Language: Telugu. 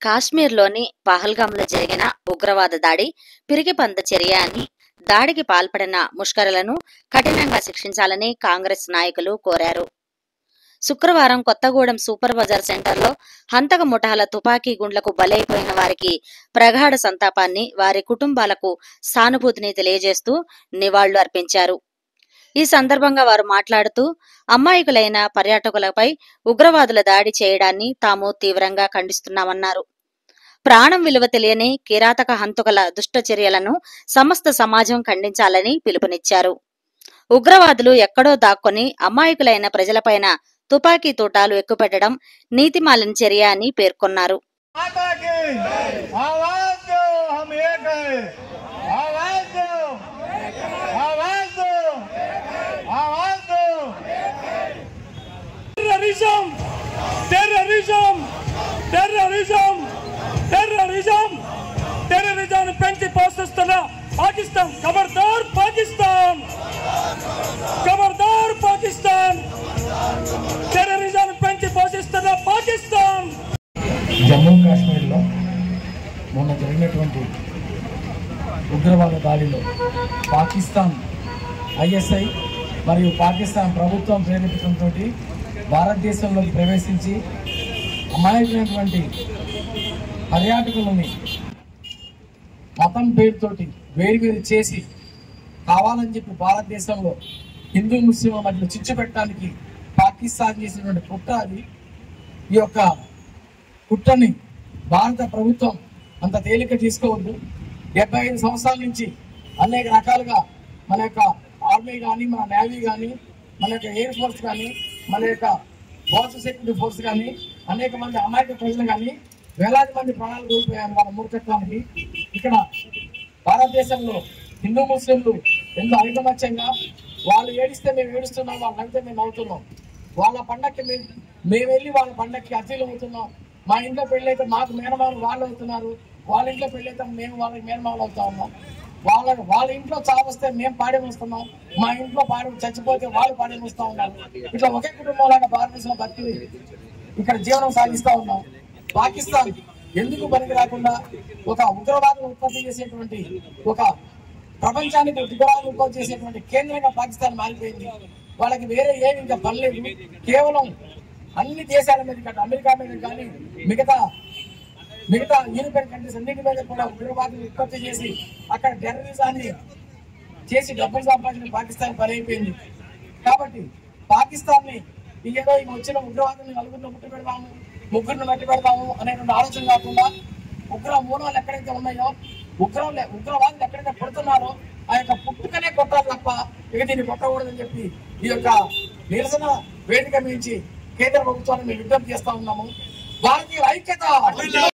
కాశ్మీర్లోని పహల్గాంలో జరిగిన ఉగ్రవాద దాడి పిరికిపంద చర్య అని, దాడికి పాల్పడిన ముష్కరులను కఠినంగా శిక్షించాలని కాంగ్రెస్ నాయకులు కోరారు. శుక్రవారం కొత్తగూడెం సూపర్ బజార్ సెంటర్లో హంతక ముఠాల తుపాకీ గుండ్లకు బలైపోయిన వారికి ప్రగాఢ సంతాపాన్ని, వారి కుటుంబాలకు సానుభూతిని తెలియజేస్తూ నివాళులు అర్పించారు. ఈ సందర్భంగా వారు మాట్లాడుతూ, అమాయకులైన పర్యాటకులపై ఉగ్రవాదుల దాడి చేయడాన్ని తాము తీవ్రంగా ఖండిస్తున్నామన్నారు. ప్రాణం విలువ తెలియని కిరాతక హంతకుల దుష్ట చర్యలను సమస్త సమాజం ఖండించాలని పిలుపునిచ్చారు. ఉగ్రవాదులు ఎక్కడో దాక్కొని అమాయకులైన ప్రజలపైన తుపాకీ తూటాలు ఎక్కుపెట్టడం నీతిమాలిన చర్య అని పేర్కొన్నారు. టెర్రరిజం పెంచి పోషిస్తున్న పాకిస్తాన్, ఖబర్దార్ పాకిస్తాన్, ఖబర్దార్ పాకిస్తాన్, టెర్రరిజం పెంచి పోషిస్తున్న పాకిస్తాన్. జమ్మూ కాశ్మీర్లో మొన్న జరిగినటువంటి ఉగ్రవాద దాడిలో పాకిస్తాన్ ఐఎస్ఐ మరియు పాకిస్తాన్ ప్రభుత్వం ప్రేరేపితంతో భారతదేశంలోకి ప్రవేశించి అమాయకులైనటువంటి పర్యాటకులని మతం పేరుతోటి వేరువేరు చేసి కావాలని చెప్పి భారతదేశంలో హిందూ ముస్లింల మధ్యలో చిచ్చు పెట్టడానికి పాకిస్తాన్ చేసినటువంటి కుట్ర అది. ఈ యొక్క కుట్రని భారత ప్రభుత్వం అంత తేలిక తీసుకోవద్దు. 75 సంవత్సరాల నుంచి అనేక రకాలుగా మన యొక్క ఆర్మీ కానీ, మన నేవీ కానీ, మన యొక్క ఎయిర్ ఫోర్స్ కానీ, మన యొక్క బోర్డర్ సెక్యూరిటీ ఫోర్స్ కానీ, అనేక మంది అమాయక ప్రజలు కానీ వేలాది మంది ప్రాణాలు కోల్పోయారు వాళ్ళ మూర్ఖత్వానికి. ఇక్కడ భారతదేశంలో హిందూ ముస్లింలు ఎంతో ఐకమత్యంగా, వాళ్ళు ఏడిస్తే మేము ఏడుస్తున్నాం, వాళ్ళు నవ్వితే మేము నవ్వుతున్నాం. వాళ్ళ పండక్కి మేము వెళ్ళి వాళ్ళ పండక్కి అతిథులు అవుతున్నాం. మా ఇంట్లో పెళ్ళైతే మాకు మేనమామలు వాళ్ళు అవుతున్నారు, వాళ్ళ ఇంట్లో పెళ్ళైతే మేము వాళ్ళకి మేనమామలు అవుతా ఉన్నాం. వాళ్ళ ఇంట్లో చావొస్తే మేము పాడేమొస్తున్నాం, మా ఇంట్లో చచ్చిపోతే వాళ్ళు పాడేమొస్తా ఉన్నారు. ఇట్లా ఒకే కుటుంబంలాగా భారతదేశంలో బతికి ఇక్కడ జీవనం సాగిస్తా ఉన్నాం. పాకిస్తాన్ ఎందుకు పనికి రాకుండా ఒక ఉగ్రవాదం ఉత్పత్తి చేసేటువంటి, ఒక ప్రపంచానికి ఉగ్రవాదం ఉత్పత్తి చేసేటువంటి కేంద్రంగా పాకిస్తాన్ మారిపోయింది. వాళ్ళకి వేరే ఏమి ఇంకా పనిలేదు. కేవలం అన్ని దేశాల మీద, అమెరికా మీద కానీ మిగతా యూరోపియన్ కంట్రీస్ అన్నిటి మీద కూడా ఉగ్రవాదం ఉత్పత్తి చేసి అక్కడ టెర్రరిజాన్ని చేసి డబ్బులు సంపాదించిన పాకిస్తాన్ పని అయిపోయింది. కాబట్టి పాకిస్తాన్ ని ఏదో ఇక వచ్చిన ఉగ్రవాదుల్ని నలుగురిని ముట్టి పెడతాము, ముగ్గురిని మట్టి పెడతాము అనేటువంటి ఆలోచన కాకుండా, ఉగ్ర మూలాలు ఎక్కడైతే ఉన్నాయో, ఉగ్రవాదులు ఎక్కడైతే పుడుతున్నారో ఆ యొక్క పుట్టుకనే కొట్టాలి తప్ప ఇక దీన్ని కొట్టకూడదని చెప్పి ఈ యొక్క నిరసన వేదిక మించి కేంద్ర ప్రభుత్వాన్ని మేము విజ్ఞప్తి చేస్తా ఉన్నాము. భారతీయ ఐక్యత.